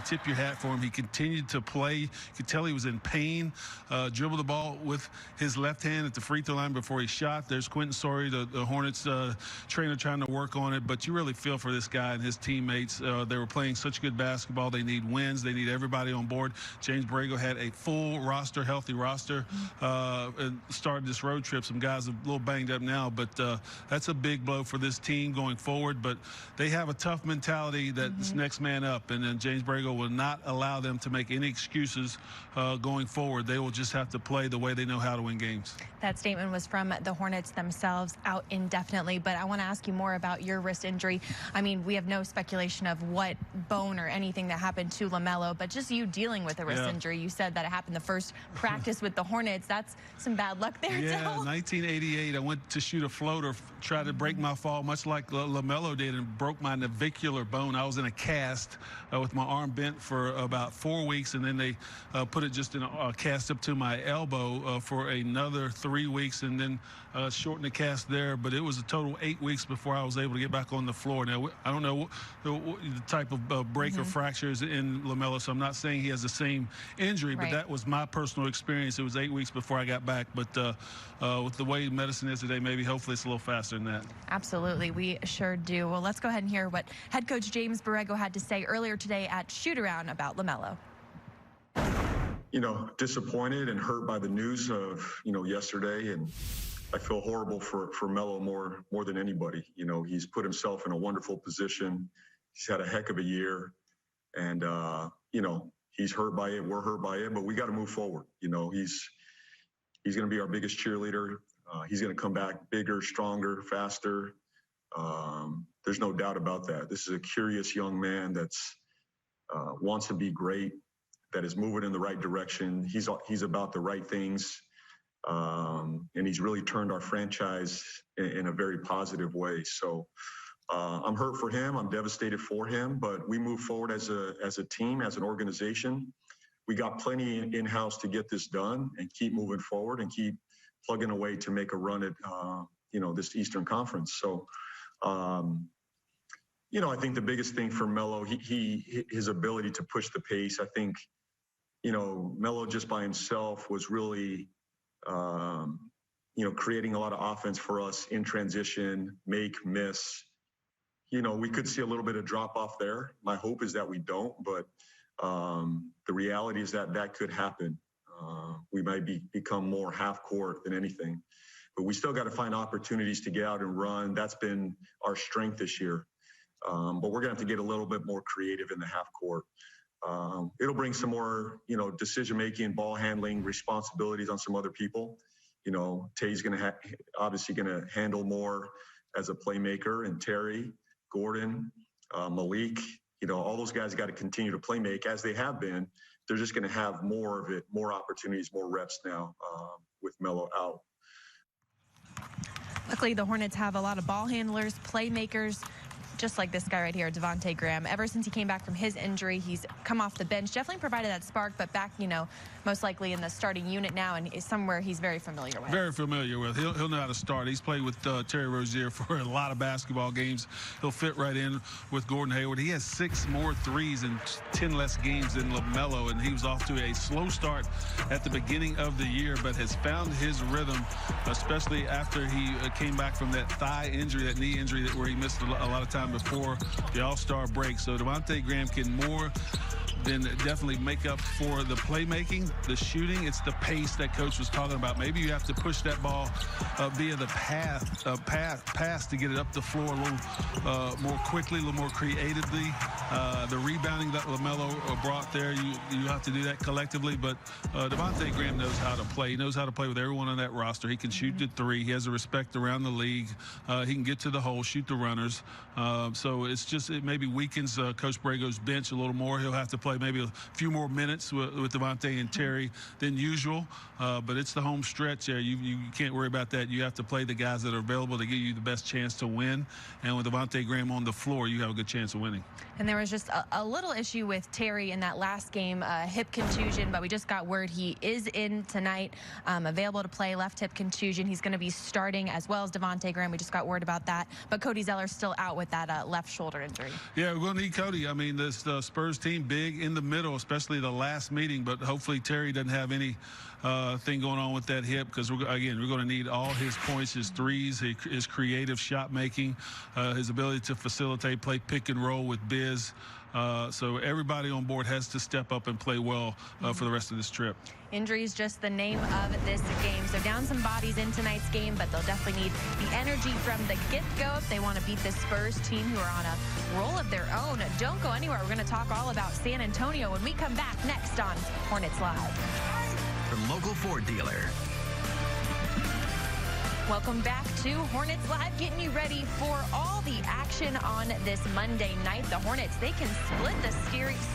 man. Tip your hat for him. He continued to play. You could tell he was in pain. Dribbled the ball with his left hand at the free throw line before he shot. There's Quentin Sorry, the Hornets trainer, trying to work on it. But you really feel for this guy and his teammates. They were playing such good basketball. They need wins. They need everybody on board. James Borrego had a full roster, healthy roster, and started this road trip. Some guys are a little banged up now, but that's a big blow for this team going forward. But they have a tough mentality that's next man up, and then James Borrego will not allow them to make any excuses going forward. They will just have to play the way they know how to win games. That statement was from the Hornets themselves, out indefinitely. But I want to ask you more about your wrist injury. I mean, we have no speculation of what bone or anything that happened to LaMelo, but just you dealing with a wrist injury. You said that it happened the first practice with the Hornets. That's some bad luck there, Yeah, Del. 1988, I went to shoot a floater, tried to break my fall, much like LaMelo did, and broke my navicular bone. I was in a cast with my arm bent for about 4 weeks, and then they put it just in a cast up to my elbow for another 3 weeks, and then shortened the cast there. But it was a total 8 weeks before I was able to get back on the floor. Now, I don't know the type of break or fractures in LaMelo, so I'm not saying he has the same injury, but that was my personal experience. It was 8 weeks before I got back. But with the way medicine is today, maybe hopefully it's a little faster than that. Absolutely, we sure do. Well, let's go ahead and hear what head coach James Borrego had to say earlier today at shoot-around about LaMelo. You know, disappointed and hurt by the news of, yesterday, and I feel horrible for Melo more than anybody. You know, he's put himself in a wonderful position. He's had a heck of a year, and he's hurt by it. We're hurt by it, but we got to move forward. You know, he's going to be our biggest cheerleader. He's going to come back bigger, stronger, faster. There's no doubt about that. This is a curious young man that's wants to be great, that is moving in the right direction. He's about the right things, and he's really turned our franchise in a very positive way. So I'm hurt for him. I'm devastated for him. But we move forward as a team, as an organization. We got plenty in-house to get this done and keep moving forward and keep plugging away to make a run at this Eastern Conference. So. I think the biggest thing for Melo, his ability to push the pace. I think, Melo just by himself was really, creating a lot of offense for us in transition, make, miss. We could see a little bit of drop off there. My hope is that we don't, but the reality is that could happen. We might become more half court than anything, but we still got to find opportunities to get out and run. That's been our strength this year. But we're going to have to get a little bit more creative in the half court. It'll bring some more, decision-making, ball handling responsibilities on some other people. Tay's obviously going to handle more as a playmaker, and Terry, Gordon, Malik, all those guys got to continue to play make as they have been. They're just going to have more of it, more opportunities, more reps now with Melo out. Luckily, the Hornets have a lot of ball handlers, playmakers, just like this guy right here, Devontae Graham. Ever since he came back from his injury, he's come off the bench, definitely provided that spark, but back, most likely in the starting unit now, and is somewhere he's very familiar with. Very familiar with. He'll know how to start. He's played with Terry Rozier for a lot of basketball games. He'll fit right in with Gordon Hayward. He has 6 more threes in 10 less games than LaMelo, and he was off to a slow start at the beginning of the year, but has found his rhythm, especially after he came back from that thigh injury, that knee injury where he missed a lot of time before the All-Star break. So Devontae Graham can more than definitely make up for the playmaking, the shooting. It's the pace that Coach was talking about. Maybe you have to push that ball via the pass to get it up the floor a little more quickly, a little more creatively. The rebounding that LaMelo brought there, you have to do that collectively. But Devontae Graham knows how to play. He knows how to play with everyone on that roster. He can shoot the three. He has a respect around the league. He can get to the hole, shoot the runners. So it's just, it maybe weakens Coach Borrego's bench a little more. He'll have to play maybe a few more minutes with Devontae and Terry than usual. But it's the home stretch there. You can't worry about that. You have to play the guys that are available to give you the best chance to win. And with Devontae Graham on the floor, you have a good chance of winning. And there was just a little issue with Terry in that last game, hip contusion, but we just got word he is in tonight, available to play, left hip contusion. He's going to be starting as well as Devontae Graham. We just got word about that. But Cody Zeller's still out with that left shoulder injury. Yeah, we're going to need Cody. I mean, this Spurs team, big, in the middle, especially the last meeting. But hopefully Terry doesn't have any thing going on with that hip, because we're going to need all his points, his threes, his creative shot making, his ability to facilitate, play pick and roll with Biz. So everybody on board has to step up and play well for the rest of this trip. Injury is just the name of this game. So down some bodies in tonight's game, but they'll definitely need the energy from the get-go if they want to beat the Spurs team, who are on a roll of their own. Don't go anywhere. We're going to talk all about San Antonio when we come back next on Hornets Live. From local Ford dealer. Welcome back to Hornets Live, getting you ready for all the action on this Monday night. The Hornets, they can split the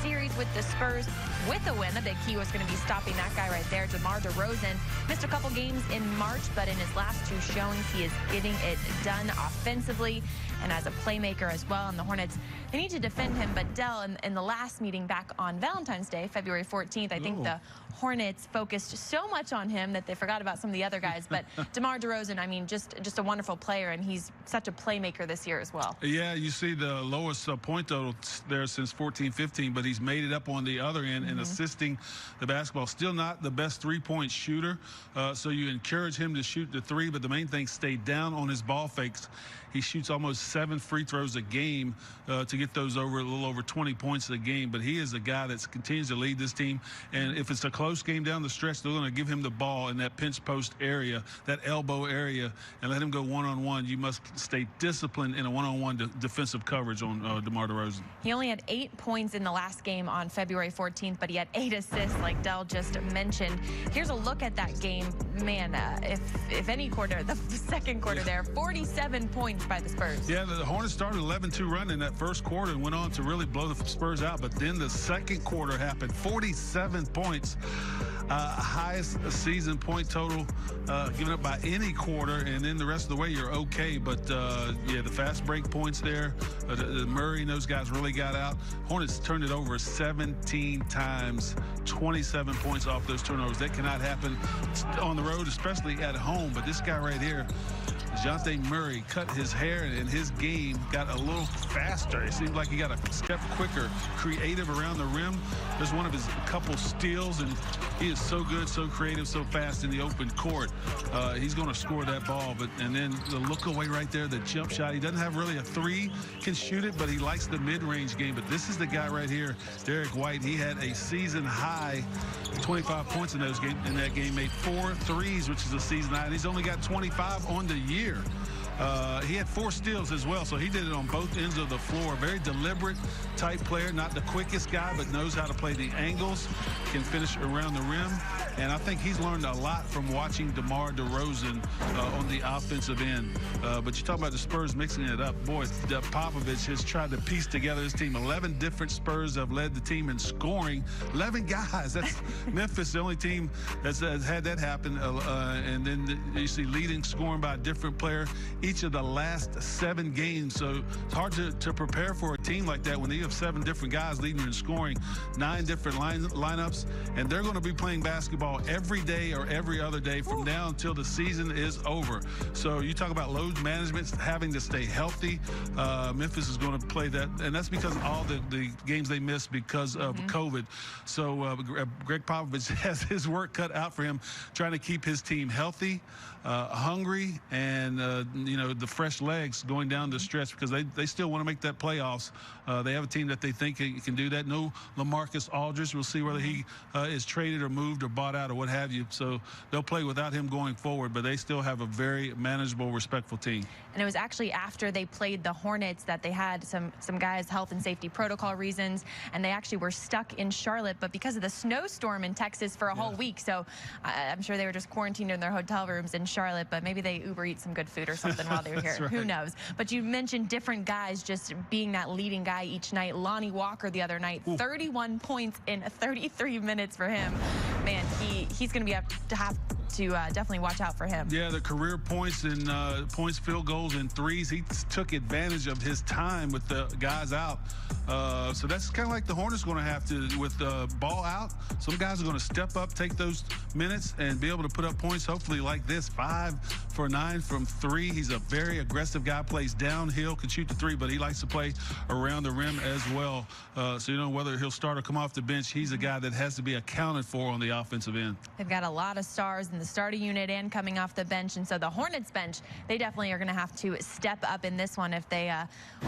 series with the Spurs with a win. The big key was going to be stopping that guy right there, DeMar DeRozan. Missed a couple games in March, but in his last two showings, he is getting it done offensively and as a playmaker as well. And the Hornets, they need to defend him. But Dell, in the last meeting back on Valentine's Day, February 14th, I think the Hornets focused so much on him that they forgot about some of the other guys. But DeMar DeRozan, I mean, just a wonderful player, and he's such a playmaker this year as well. Yeah, you see the lowest point total there since 14-15, but he's made it up on the other end and assisting the basketball. Still not the best three-point shooter, so you encourage him to shoot the three, but the main thing, stay down on his ball fakes. He shoots almost 7 free throws a game to get those over a little over 20 points a game. But he is a guy that continues to lead this team. And if it's a close game down the stretch, they're going to give him the ball in that pinch post area, that elbow area, and let him go one-on-one. You must stay disciplined in a one-on-one defensive coverage on DeMar DeRozan. He only had 8 points in the last game on February 14th, but he had 8 assists, like Dell just mentioned. Here's a look at that game. Man, if any quarter, the second quarter there, 47 points by the Spurs. Yeah, the Hornets started 11-2 run in that first quarter and went on to really blow the Spurs out. But then the second quarter happened. 47 points, highest season point total given up by any quarter. And then the rest of the way, you're okay. But yeah, the fast break points there, Murray and those guys really got out. Hornets turned it over 17 times, 27 points off those turnovers. That cannot happen on the road, especially at home. But this guy right here, Dejounte Murray, cut his hair, and his game got a little faster. It seemed like he got a step quicker, creative around the rim. There's one of his couple steals, and he is so good, so creative, so fast in the open court. He's going to score that ball. And then the look away right there, the jump shot. He doesn't have really a three, can shoot it, but he likes the mid-range game. But this is the guy right here, Derek White. He had a season high 25 points in that game, made 4 threes, which is a season high, and he's only got 25 on the year. He had 4 steals as well, so he did it on both ends of the floor. Very deliberate type player, not the quickest guy, but knows how to play the angles, can finish around the rim. And I think he's learned a lot from watching DeMar DeRozan on the offensive end. But you talk about the Spurs mixing it up. Boy, Popovich has tried to piece together his team. 11 different Spurs have led the team in scoring. 11 guys. That's Memphis, the only team that's had that happen. And then you see leading scoring by a different player each of the last 7 games. So it's hard to prepare for a team like that when you have 7 different guys leading you in scoring, 9 different lineups, and they're going to be playing basketball every day or every other day from now until the season is over. So you talk about load management, having to stay healthy. Memphis is going to play that, and that's because of all the games they missed because of COVID. So Greg Popovich has his work cut out for him, trying to keep his team healthy, hungry, and you know, the fresh legs going down the stretch, because they still want to make that playoffs. They have a team that they think can do that. No LaMarcus Aldridge. We'll see whether he is traded or moved or bought out or what have you. So they'll play without him going forward, but they still have a very manageable, respectful team. And it was actually after they played the Hornets that they had some guys health and safety protocol reasons, and they actually were stuck in Charlotte, but because of the snowstorm in Texas for a whole week. So I'm sure they were just quarantined in their hotel rooms in Charlotte, but maybe they Uber eat some good food or something while they were here. Right. Who knows? But you mentioned different guys just being that leading guy each night. Lonnie Walker the other night, 31 points in 33 minutes for him. man, he's going to have to definitely watch out for him. Yeah, the career points and points, field goals, and threes. He took advantage of his time with the guys out. So that's kind of like the Hornets going to have to, with the ball out. Some guys are going to step up, take those minutes, and be able to put up points, hopefully like this, 5 for 9 from 3. He's a very aggressive guy, plays downhill, can shoot the 3, but he likes to play around the rim as well. So, you know, whether he'll start or come off the bench, he's a guy that has to be accounted for on the offensive end. They've got a lot of stars in the starting unit and coming off the bench, and so the Hornets bench, they definitely are going to have to step up in this one if they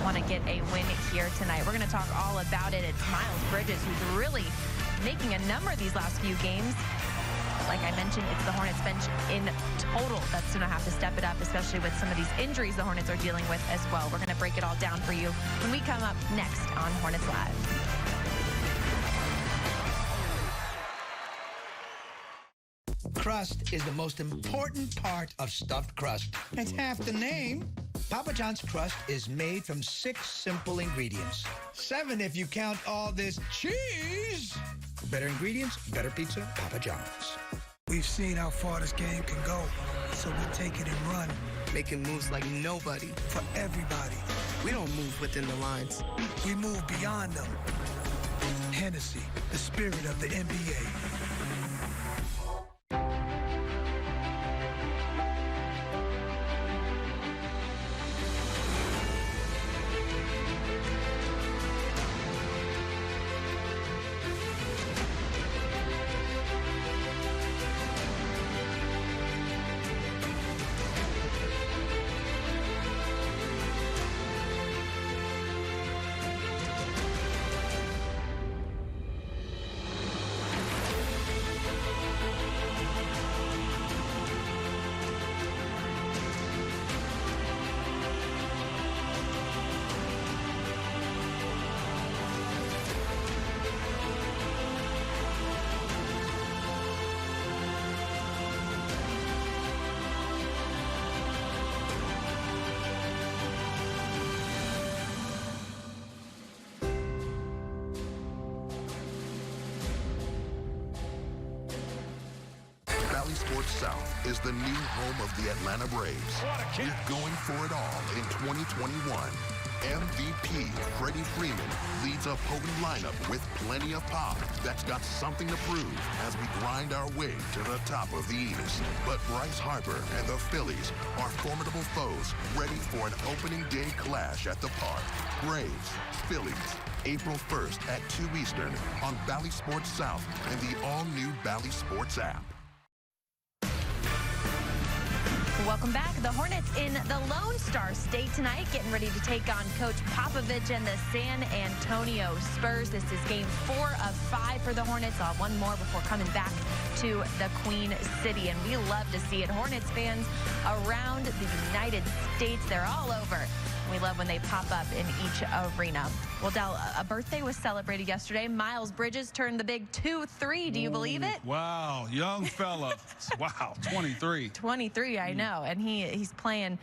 want to get a win here tonight. We're going to talk all about it. It's Miles Bridges, who's really making a number of these last few games. Like I mentioned, it's the Hornets bench in total that's going to have to step it up, especially with some of these injuries the Hornets are dealing with as well. We're going to break it all down for you when we come up next on Hornets Live. Crust is the most important part of stuffed crust. It's half the name. Papa John's crust is made from 6 simple ingredients. 7 if you count all this cheese. For better ingredients, better pizza, Papa John's. We've seen how far this game can go, so we take it and run. Making moves like nobody. For everybody. We don't move within the lines. We move beyond them. Hennessy, the spirit of the NBA. Sports South is the new home of the Atlanta Braves. We're going for it all in 2021. MVP Freddie Freeman leads a potent lineup with plenty of pop that's got something to prove as we grind our way to the top of the East. But Bryce Harper and the Phillies are formidable foes ready for an opening day clash at the park. Braves, Phillies, April 1st at 2 Eastern on Bally Sports South and the all-new Bally Sports app. Welcome back. The Hornets in the Lone Star State tonight, getting ready to take on Coach Popovich and the San Antonio Spurs. This is game 4 of 5 for the Hornets. One more before coming back to the Queen City, and we love to see it. Hornets fans around the United States, they're all over. We love when they pop up in each arena. Well, Del, a birthday was celebrated yesterday. Miles Bridges turned the big 2-3. Do you believe it? Wow, young fella. Wow, 23. 23, I know. And he's playing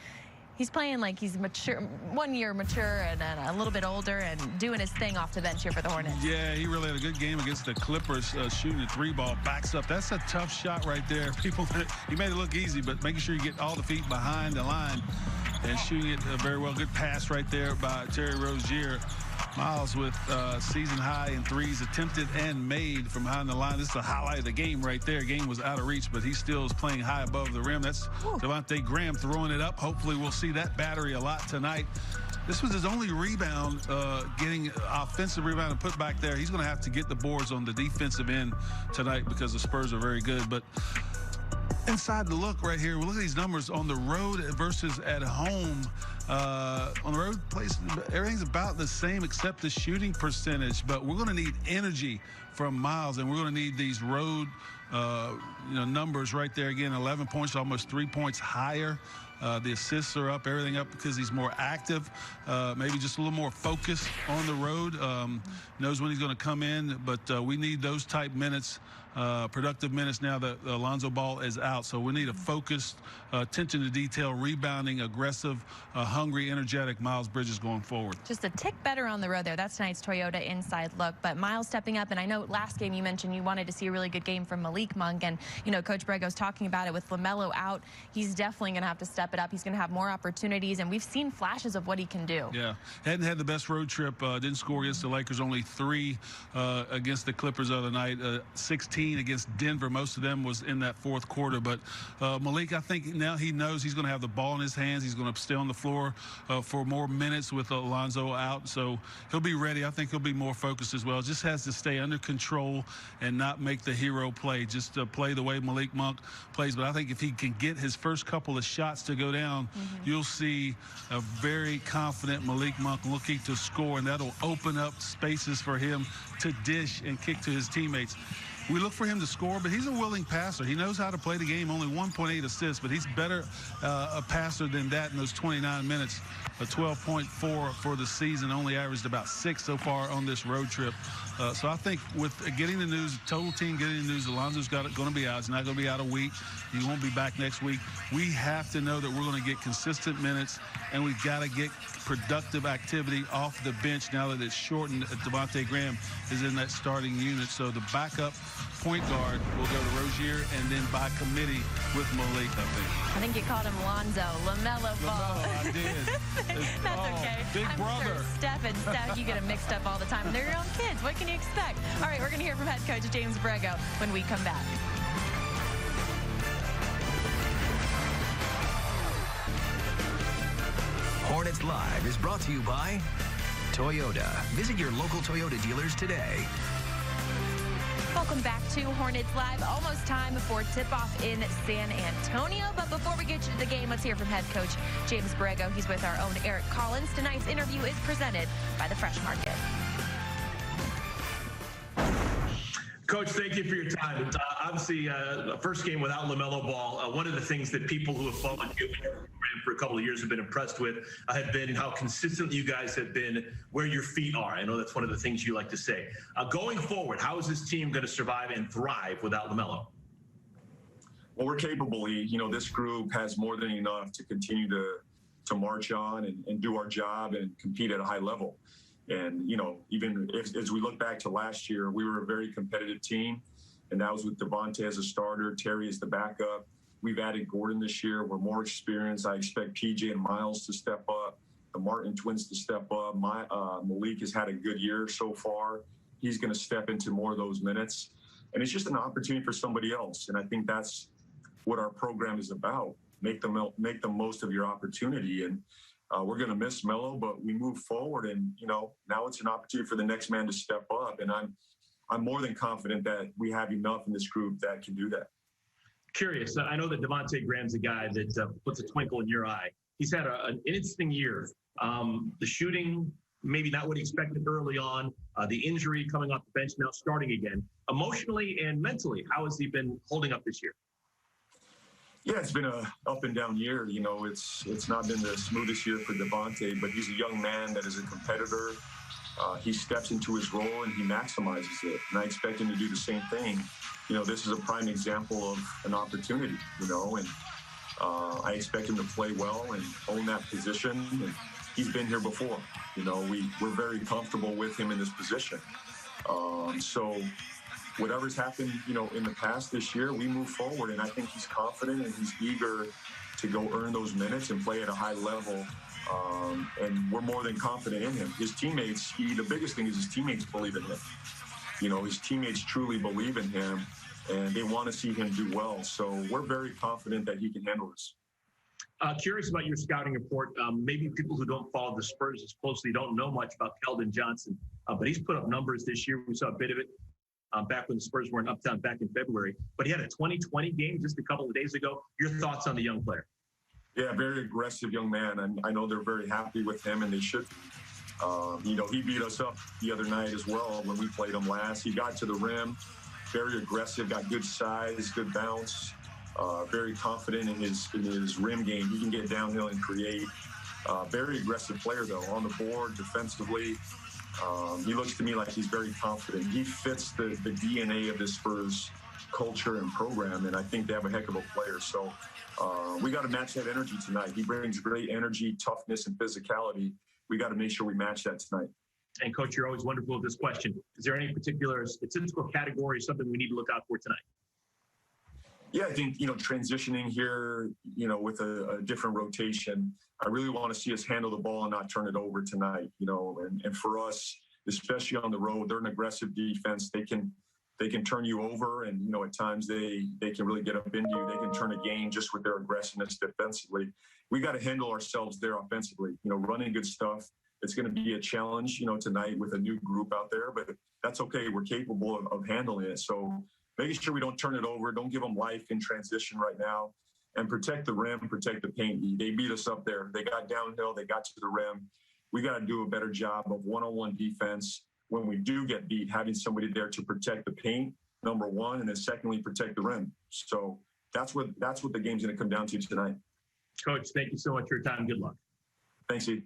like he's mature, 1 year mature and a little bit older, and doing his thing off the bench here for the Hornets. Yeah, he really had a good game against the Clippers, shooting a 3-ball, backs up. That's a tough shot right there. People, he made it look easy, but making sure you get all the feet behind the line and shooting it very well. Good pass right there by Terry Rozier. Miles with season high in threes attempted and made from behind the line. This is the highlight of the game right there. Game was out of reach, but he still is playing high above the rim. That's Devontae Graham throwing it up. Hopefully we'll see that battery a lot tonight. This was his only rebound, getting offensive rebound and put back there. He's going to have to get the boards on the defensive end tonight because the Spurs are very good. But inside the look right here, we'll look at these numbers on the road versus at home. On the road place, everything's about the same except the shooting percentage, but we're going to need energy from Miles, and we're going to need these road numbers right there. Again, 11 points, almost 3 points higher. The assists are up, everything up because he's more active, maybe just a little more focused on the road. Knows when he's going to come in, but we need those type minutes productive minutes now that Alonzo Ball is out. So we need a focused, attention to detail, rebounding, aggressive, hungry, energetic Miles Bridges going forward. Just a tick better on the road there. That's tonight's Toyota inside look. But Miles stepping up, and I know last game you mentioned you wanted to see a really good game from Malik Monk, and you know Coach Brego's talking about it with LaMelo out. He's definitely going to have to step it up. He's going to have more opportunities, and we've seen flashes of what he can do. Yeah, hadn't had the best road trip. Didn't score against the Lakers. Only 3 against the Clippers the other night. 16 against Denver. Most of them was in that fourth quarter. But Malik, I think now he knows he's going to have the ball in his hands. He's going to stay on the floor for more minutes with Alonzo out. So he'll be ready. I think he'll be more focused as well. Just has to stay under control and not make the hero play. Just play the way Malik Monk plays. But I think if he can get his first couple of shots to go down, you'll see a very confident Malik Monk looking to score, and that'll open up spaces for him to dish and kick to his teammates. We look for him to score, but he's a willing passer. He knows how to play the game. Only 1.8 assists, but he's better a passer than that in those 29 minutes. A 12.4 for the season, only averaged about 6 so far on this road trip. So I think with getting the news, total team getting the news, Alonzo's going to be out. He's not going to be out a week. He won't be back next week. We have to know that we're going to get consistent minutes, and we've got to get productive activity off the bench now that it's shortened. Devontae Graham is in that starting unit. So the backup point guard will go to Rozier, and then by committee with Malik, I think you called him Lonzo. LaMelo Ball. I did. That's okay. Big brother. Sure Steph and Steph, you get them mixed up all the time. They're your own kids. What can you expect? All right, we're going to hear from head coach James Brego when we come back. Hornets Live is brought to you by Toyota. Visit your local Toyota dealers today. Welcome back to Hornets Live. Almost time for tip-off in San Antonio. But before we get to the game, let's hear from head coach James Brego. He's with our own Eric Collins. Tonight's interview is presented by the Fresh Market. Coach, thank you for your time. Obviously, the first game without LaMelo Ball, one of the things that people who have followed you for a couple of years have been impressed with have been how consistent you guys have been where your feet are. I know that's one of the things you like to say. Going forward, how is this team going to survive and thrive without LaMelo? Well, we're capable. You know, this group has more than enough to continue to march on and do our job and compete at a high level. And, you know, even as we look back to last year, we were a very competitive team, and that was with Devontae as a starter, Terry as the backup. We've added Gordon this year. We're more experienced. I expect PJ and Miles to step up, the Martin twins to step up. Malik has had a good year so far. He's going to step into more of those minutes. And it's just an opportunity for somebody else. And I think that's what our program is about. Make the most of your opportunity. And we're going to miss Melo, but we move forward, and you know now it's an opportunity for the next man to step up. And I'm more than confident that we have enough in this group that can do that. Curious, I know that Devontae Graham's a guy that puts a twinkle in your eye. He's had an interesting year. The shooting, maybe not what he expected early on. The injury coming off the bench, now starting again. Emotionally and mentally, how has he been holding up this year? Yeah, it's been a up and down year. You know, it's not been the smoothest year for Devontae, but he's a young man that is a competitor. He steps into his role and he maximizes it. And I expect him to do the same thing. You know, this is a prime example of an opportunity, you know, and I expect him to play well and own that position. And he's been here before. You know, we're very comfortable with him in this position. So whatever's happened, you know, in the past this year, we move forward, and I think he's confident and he's eager to go earn those minutes and play at a high level. And we're more than confident in him. His teammates, the biggest thing is his teammates believe in him. You know, his teammates truly believe in him, and they want to see him do well. So we're very confident that he can handle this. Curious about your scouting report. Maybe people who don't follow the Spurs as closely don't know much about Keldon Johnson, but he's put up numbers this year. We saw a bit of it back when the Spurs were in Uptown back in February. But he had a 2020 game just a couple of days ago. Your thoughts on the young player? Yeah, very aggressive young man, and I know they're very happy with him, and they should be. You know, he beat us up the other night as well when we played him last. He got to the rim, very aggressive, got good size, good bounce, very confident in his rim game. He can get downhill and create. Very aggressive player, though, on the board, defensively. He looks to me like he's very confident. He fits the DNA of this Spurs culture and program, and I think they have a heck of a player. So we got to match that energy tonight. He brings great energy, toughness, and physicality. We got to make sure we match that tonight. And Coach, you're always wonderful with this question. Is there any particular statistical category, something we need to look out for tonight? Yeah, I think, transitioning here, with a different rotation, I really want to see us handle the ball and not turn it over tonight, and for us, especially on the road, they're an aggressive defense. They can turn you over, and, at times they can really get up into you. They can turn a game just with their aggressiveness defensively. We got to handle ourselves there offensively, running good stuff. It's going to be a challenge, tonight with a new group out there, but that's okay. We're capable of handling it. So making sure we don't turn it over, don't give them life in transition right now, and protect the rim, protect the paint. They beat us up there. They got downhill. They got to the rim. We got to do a better job of one-on-one defense. When we do get beat, having somebody there to protect the paint, number one, and then secondly, protect the rim. So that's what the game's going to come down to tonight. Coach, thank you so much for your time. Good luck. Thanks, E.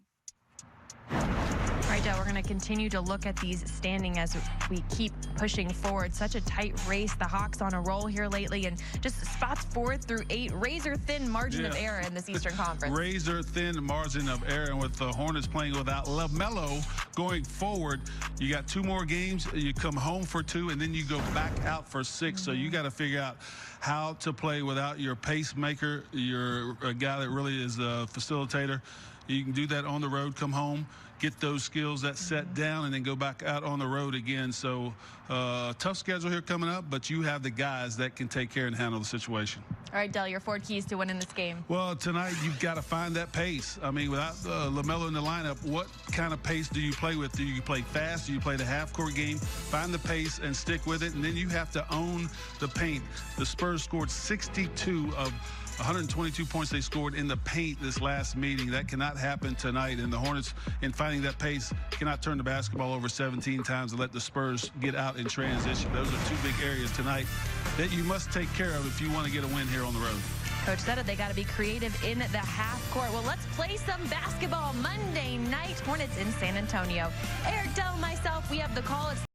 All right, Joe, we're going to continue to look at these standings as we keep pushing forward. Such a tight race. The Hawks on a roll here lately, and just spots 4 through 8. Razor-thin margin of error in this Eastern Conference. Razor-thin margin of error, and with the Hornets playing without LaMelo going forward, you got 2 more games. You come home for 2, and then you go back out for 6. So you got to figure out how to play without your pacemaker, a guy that really is a facilitator. You can do that on the road, come home, get those skills that set down, and then go back out on the road again. So tough schedule here coming up, but you have the guys that can take care and handle the situation. All right, Del, your 4 keys to winning this game. Well, tonight you've got to find that pace. I mean, without LaMelo in the lineup, what kind of pace do you play with? Do you play fast? Do you play the half-court game? Find the pace and stick with it, and then you have to own the paint. The Spurs scored 62 of 122 points they scored in the paint this last meeting. That cannot happen tonight. And the Hornets, in finding that pace, cannot turn the basketball over 17 times and let the Spurs get out in transition. Those are 2 big areas tonight that you must take care of if you want to get a win here on the road. Coach said it, they got to be creative in the half court. Well, let's play some basketball Monday night. Hornets in San Antonio. Eric, Del, myself, we have the call. It's